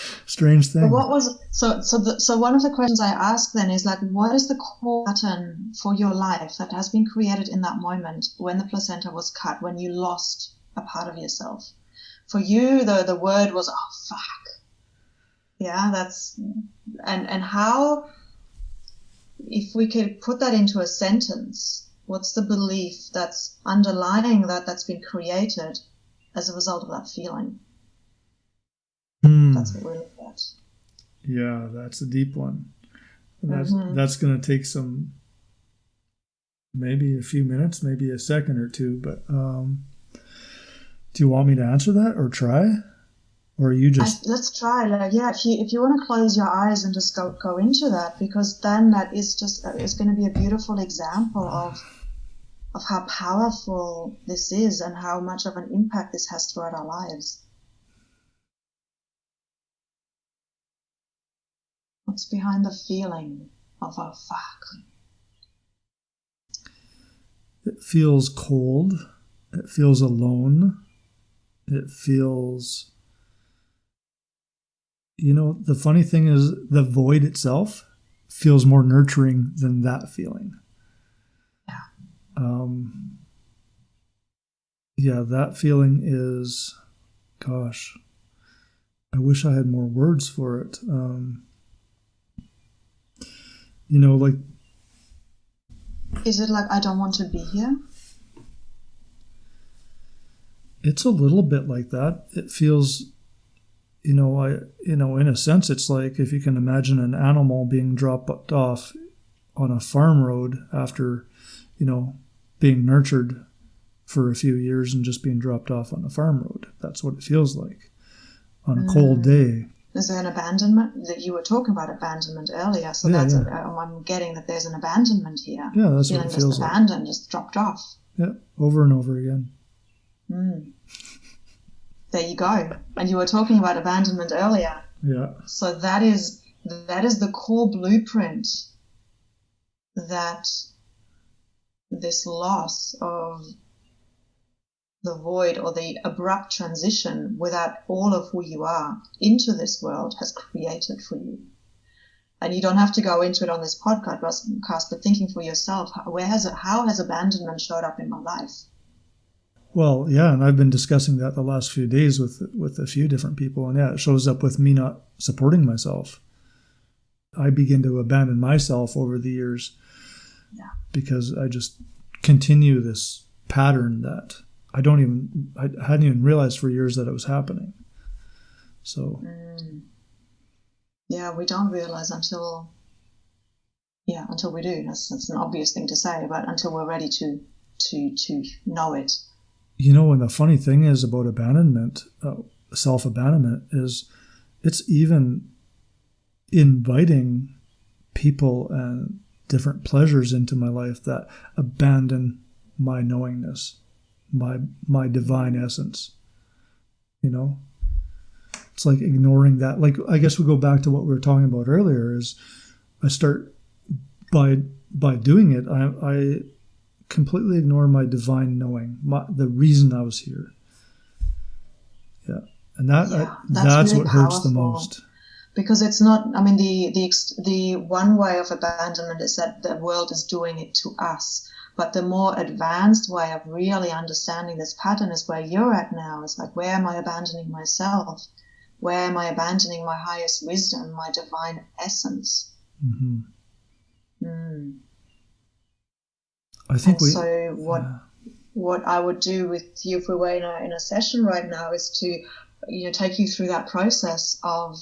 thing. But what was so one of the questions I asked then is like, what is the core pattern for your life that has been created in that moment when the placenta was cut, when you lost a part of yourself? For you, the word was, oh fuck. Yeah, that's and how, if we could put that into a sentence, what's the belief that's underlying that's been created as a result of that feeling? That's what we're looking at. Yeah, that's a deep one. That's going to take some, maybe a few minutes, maybe a second or two. But do you want me to answer that or try, or are you just? Let's try. If you want to close your eyes and just go into that, because then that is just it's going to be a beautiful example of how powerful this is and how much of an impact this has throughout our lives. What's behind the feeling of, oh, fuck? It feels cold. It feels alone. It feels, the funny thing is the void itself feels more nurturing than that feeling. Yeah. That feeling is, gosh, I wish I had more words for it. Like, is it like, I don't want to be here? It's a little bit like that. It feels, in a sense, it's like if you can imagine an animal being dropped off on a farm road after, being nurtured for a few years and just being dropped off on a farm road. That's what it feels like on a cold day. Is there an abandonment? That you were talking about abandonment earlier, so I'm getting that there's an abandonment here. Yeah, that's what it feels like. Abandoned, just dropped off. Yeah, over and over again. There you go. And you were talking about abandonment earlier. Yeah. So that is the core blueprint that this loss of the void or the abrupt transition without all of who you are into this world has created for you. And you don't have to go into it on this podcast, but thinking for yourself, how has abandonment showed up in my life? Well, yeah, and I've been discussing that the last few days with a few different people, and yeah, it shows up with me not supporting myself. I begin to abandon myself over the years because I just continue this pattern that I hadn't even realized for years that it was happening. So... Yeah, we don't realize until we do. That's an obvious thing to say, but until we're ready to know it. You know, and the funny thing is about abandonment, self-abandonment, is it's even inviting people and different pleasures into my life that abandon my knowingness, my divine essence, you know? It's like ignoring that. Like, I guess we go back to what we were talking about earlier is I start by doing it, I completely ignore my divine knowing, the reason I was here. Yeah. And that's really what hurts the most. Because it's not, I mean, the one way of abandonment is that the world is doing it to us. But the more advanced way of really understanding this pattern is where you're at now. It's like, where am I abandoning myself? Where am I abandoning my highest wisdom, my divine essence? Mm-hmm. I think what I would do with you if we were in a session right now is to, take you through that process of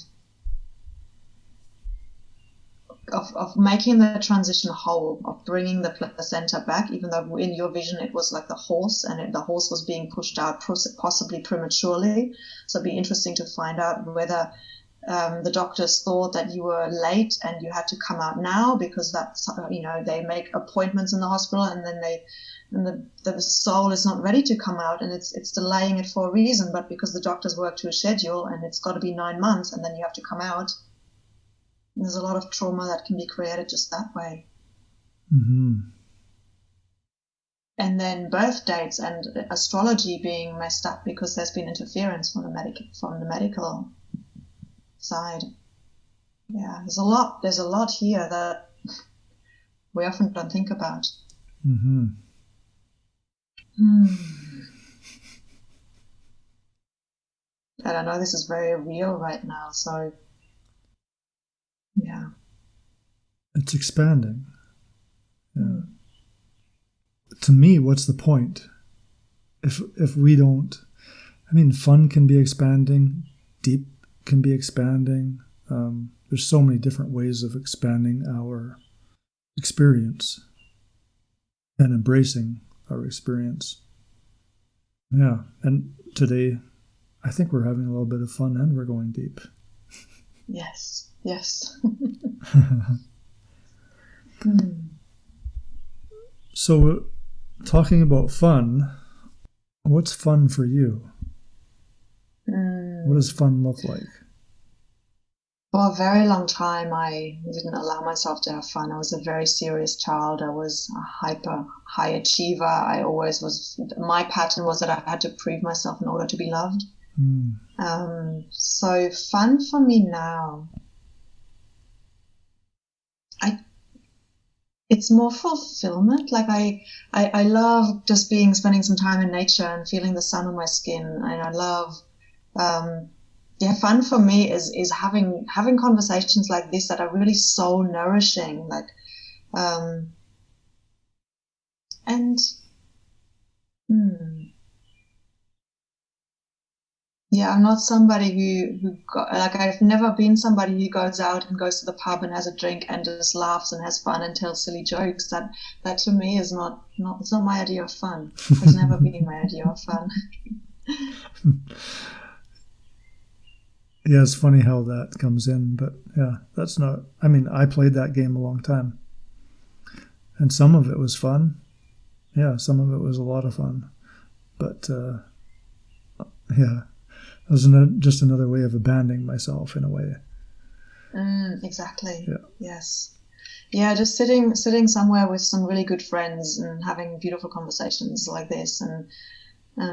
making the transition whole, of bringing the placenta back, even though in your vision it was like the horse, and the horse was being pushed out possibly prematurely. So it'd be interesting to find out whether the doctors thought that you were late and you had to come out now, because that's, they make appointments in the hospital and then the soul is not ready to come out, and it's delaying it for a reason, but because the doctors work to a schedule and it's got to be 9 months and then you have to come out. There's a lot of trauma that can be created just that way. Mm-hmm. And then birth dates and astrology being messed up because there's been interference from the medical side. Yeah, there's a lot here that we often don't think about. Mm-hmm. And I know this is very real right now, so yeah. It's expanding. Yeah. To me, what's the point? If we don't, I mean, fun can be expanding, deep can be expanding. There's so many different ways of expanding our experience and embracing our experience. Yeah, and today, I think we're having a little bit of fun and we're going deep. Yes. So, talking about fun, what's fun for you? What does fun look like? For a very long time, I didn't allow myself to have fun. I was a very serious child. I was a high achiever. My pattern was that I had to prove myself in order to be loved. So fun for me now, it's more fulfillment. Like I love just spending some time in nature and feeling the sun on my skin. And I love, fun for me is having conversations like this that are really soul nourishing. Like, yeah, I'm not somebody I've never been somebody who goes out and goes to the pub and has a drink and just laughs and has fun and tells silly jokes. That to me is it's not my idea of fun. It's never been my idea of fun. Yeah, it's funny how that comes in, but yeah, that's not, I mean, I played that game a long time and some of it was fun. Yeah, some of it was a lot of fun, but yeah. It was just another way of abandoning myself in a way. Exactly. Yeah. Yes. yeah, just sitting somewhere with some really good friends and having beautiful conversations like this, and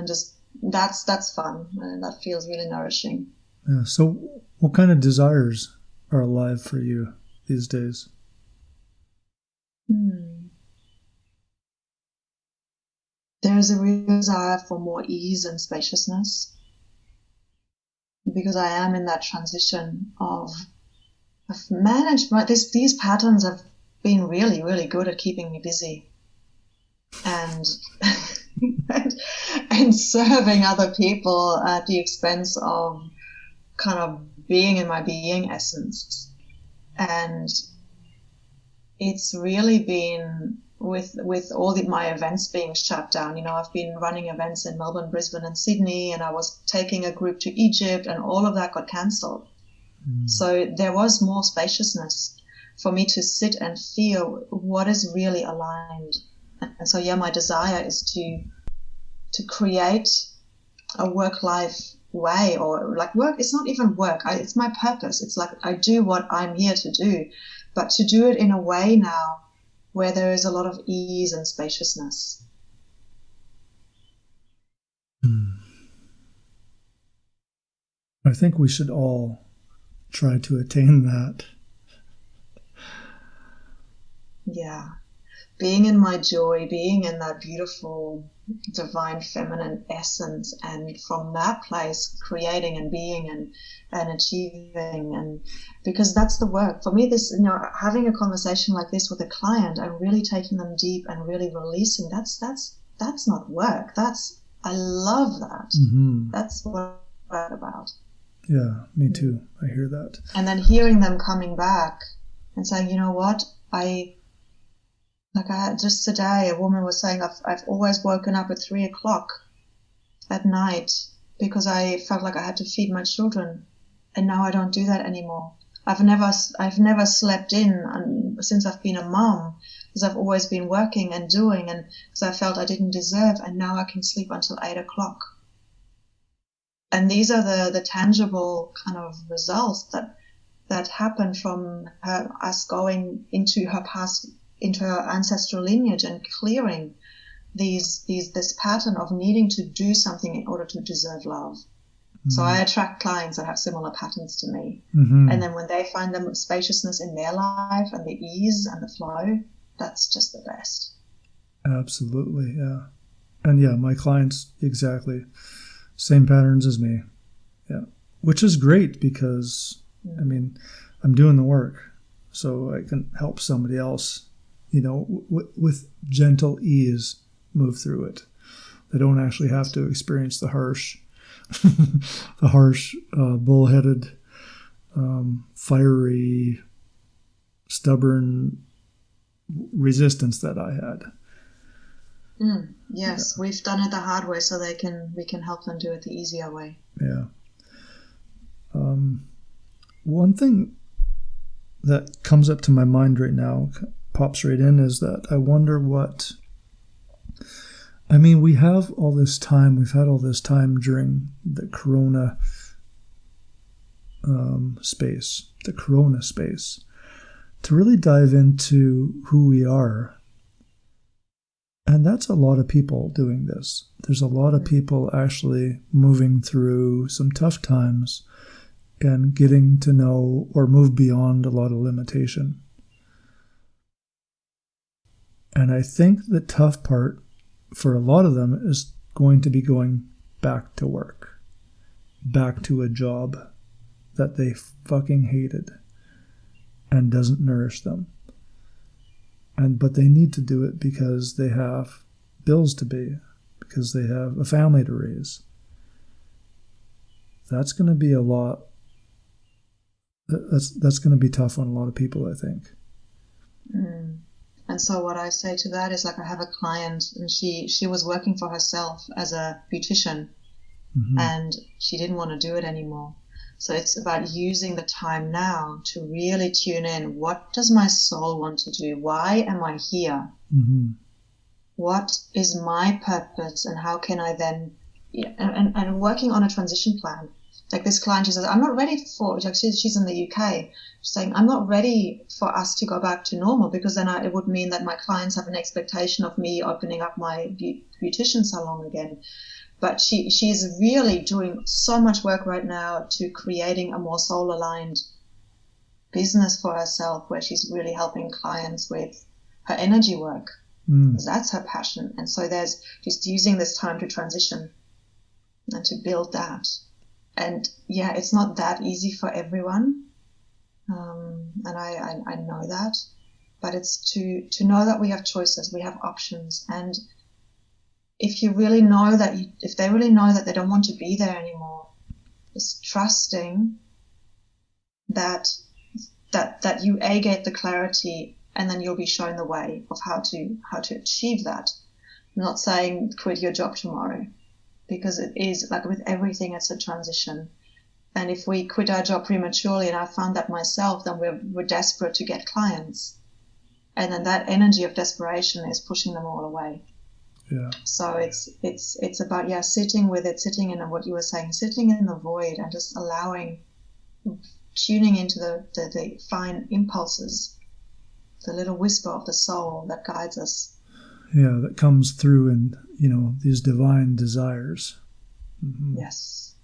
just that's fun. And that feels really nourishing. Yeah. So, what kind of desires are alive for you these days? There is a real desire for more ease and spaciousness, because I am in that transition of I've managed these patterns have been really, really good at keeping me busy and and serving other people at the expense of kind of being in my being essence. And it's really been with all my events being shut down. I've been running events in Melbourne, Brisbane, and Sydney, and I was taking a group to Egypt, and all of that got cancelled. So there was more spaciousness for me to sit and feel what is really aligned. And so, yeah, my desire is to create a work-life way, or like work. It's not even work. It's my purpose. It's like I do what I'm here to do, but to do it in a way now where there is a lot of ease and spaciousness. I think we should all try to attain that. Yeah. Being in my joy, being in that beautiful divine feminine essence, and from that place creating and being and achieving, and because that's the work for me. This, having a conversation like this with a client and really taking them deep and really releasing, that's not work. I love that. That's what I'm about. Yeah, me too. I hear that. And then hearing them coming back and saying, you know what, just today, a woman was saying, I've always woken up at 3:00 at night because I felt like I had to feed my children, and now I don't do that anymore. I've never slept in since I've been a mom, because I've always been working and doing, and because I felt I didn't deserve, and now I can sleep until 8:00. And these are the tangible kind of results that happen from us going into her past, into her ancestral lineage, and clearing this pattern of needing to do something in order to deserve love. So I attract clients that have similar patterns to me. And then when they find the spaciousness in their life and the ease and the flow, that's just the best. Absolutely, yeah. And yeah, my clients, exactly same patterns as me. Yeah. Which is great because, I mean, I'm doing the work so I can help somebody else, with gentle ease move through it. They don't actually have to experience the harsh, bullheaded, fiery, stubborn resistance that I had. Yes, yeah. We've done it the hard way, so we can help them do it the easier way. Yeah. One thing that comes up to my mind right now, pops right in, is that I wonder we have all this time, we've had all this time during the corona space, to really dive into who we are. And that's a lot of people doing this. There's a lot of people actually moving through some tough times and getting to know or move beyond a lot of limitation. And I think the tough part for a lot of them is going to be going back to work, back to a job that they fucking hated and doesn't nourish them. But they need to do it because they have bills to pay, because they have a family to raise. That's going to be a lot. That's going to be tough on a lot of people, I think. And so what I say to that is, like, I have a client, and she was working for herself as a beautician, and she didn't want to do it anymore. So it's about using the time now to really tune in. What does my soul want to do? Why am I here? What is my purpose? And how can I then, and working on a transition plan. like this client, she says, I'm not ready for, like she's in the UK, she's saying, I'm not ready for us to go back to normal, because then it would mean that my clients have an expectation of me opening up my beautician salon again. But she's really doing so much work right now to creating a more soul-aligned business for herself, where she's really helping clients with her energy work. Because that's her passion. And so she's using this time to transition and to build that. And yeah, it's not that easy for everyone. And I know that, but it's to know that we have choices, we have options. And if they really know that they don't want to be there anymore, just trusting that you get the clarity, and then you'll be shown the way of how to achieve that. I'm not saying quit your job tomorrow, because it is, like with everything, it's a transition. And if we quit our job prematurely, and I found that myself, then we're desperate to get clients, and then that energy of desperation is pushing them all away. Yeah. So it's about sitting with it, sitting in what you were saying, sitting in the void, and just tuning into the fine impulses, the little whisper of the soul that guides us. Yeah, that comes through in, these divine desires. Mm-hmm. Yes.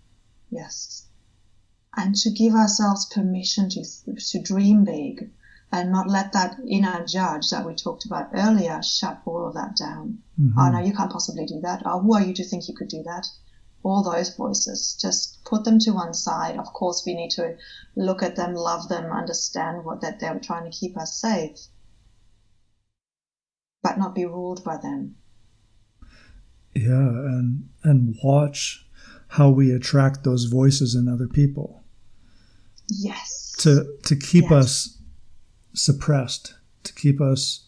And to give ourselves permission to dream big, and not let that inner judge that we talked about earlier shut all of that down. Mm-hmm. Oh, no, you can't possibly do that. Oh, who are you to think you could do that? All those voices, just put them to one side. Of course, we need to look at them, love them, understand that they were trying to keep us safe, but not be ruled by them. Yeah, and watch how we attract those voices in other people. Yes. To keep us suppressed, to keep us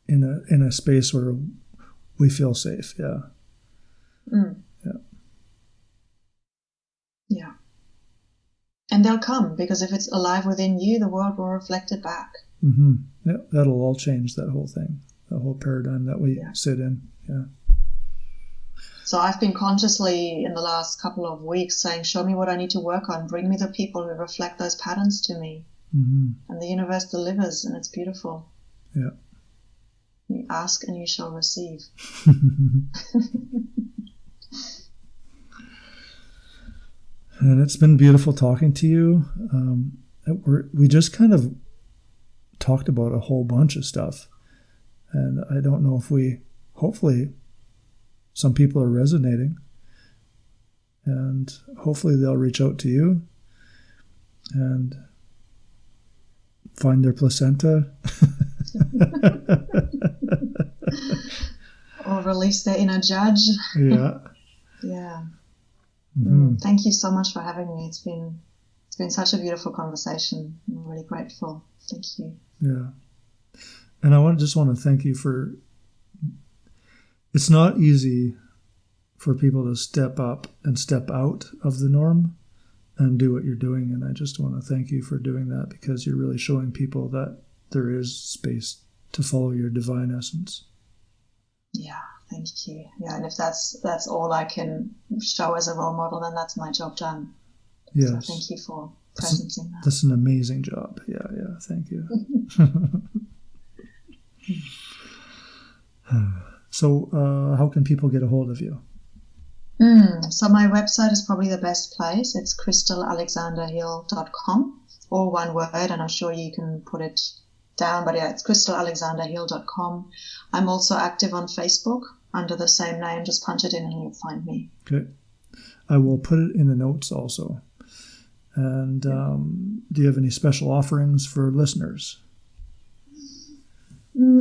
in a space where we feel safe. Yeah. Yeah. And they'll come, because if it's alive within you, the world will reflect it back. Mm-hmm. Yeah, that'll all change that whole thing, the whole paradigm that we sit in. Yeah. So I've been consciously in the last couple of weeks saying, show me what I need to work on. Bring me the people who reflect those patterns to me. Mm-hmm. And the universe delivers, and it's beautiful. Yeah. You ask and you shall receive. And it's been beautiful talking to you. We just kind of talked about a whole bunch of stuff. And I don't know if hopefully some people are resonating. And hopefully they'll reach out to you and find their placenta. Or release their inner judge. Yeah. Yeah. Mm-hmm. Thank you so much for having me. It's been such a beautiful conversation. I'm really grateful. Thank you. Yeah. And I just want to thank you for, it's not easy for people to step up and step out of the norm and do what you're doing. And I just want to thank you for doing that, because you're really showing people that there is space to follow your divine essence. Yeah, thank you. Yeah, and if that's all I can show as a role model, then that's my job done. Yes. So thank you for presencing that. That's an amazing job. Yeah, thank you. So how can people get a hold of you? So my website is probably the best place. It's krystalalexanderhill.com, all one word, and I'm sure you can put it down, but yeah, it's krystalalexanderhill.com. I'm also active on Facebook under the same name. Just punch it in and you'll find me. Okay. I will put it in the notes also. And do you have any special offerings for listeners?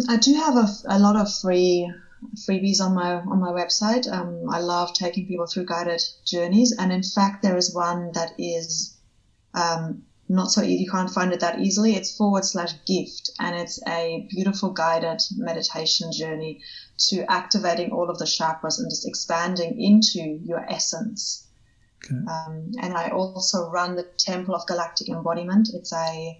I do have a lot of freebies on my website. I love taking people through guided journeys, and in fact there is one that is not so easy. You can't find it that easily. It's /gift, and it's a beautiful guided meditation journey to activating all of the chakras and just expanding into your essence. Okay. And I also run the Temple of Galactic Embodiment. It's a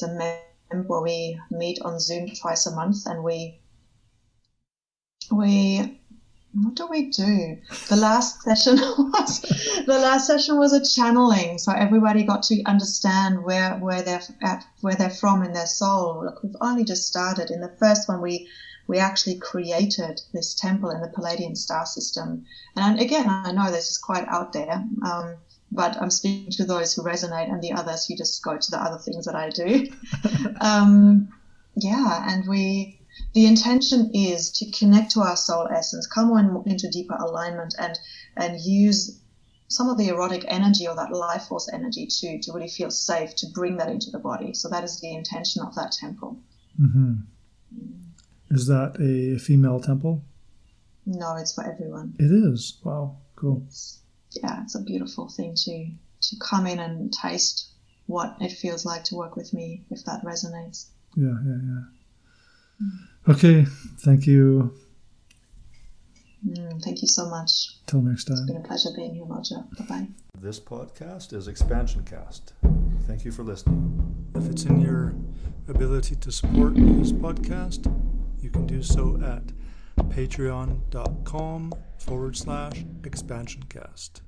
member where we meet on Zoom twice a month, and we What do we do? The last session was a channeling, so everybody got to understand where they're from in their soul. Look, we've only just started. In the first one, we actually created this temple in the Palladian star system. And again, I know this is quite out there, but I'm speaking to those who resonate, and the others who just go to the other things that I do. And the intention is to connect to our soul essence, come into deeper alignment, and use some of the erotic energy or that life force energy to really feel safe, to bring that into the body. So that is the intention of that temple. Mm-hmm. Is that a female temple? No, it's for everyone. It is. Wow, cool. It's a beautiful thing to come in and taste what it feels like to work with me, if that resonates. Yeah. Okay, thank you. Thank you so much. Till next time. It's been a pleasure being here, Roger. Bye-bye. This podcast is Expansion Cast. Thank you for listening. If it's in your ability to support this podcast, you can do so at patreon.com/expansioncast.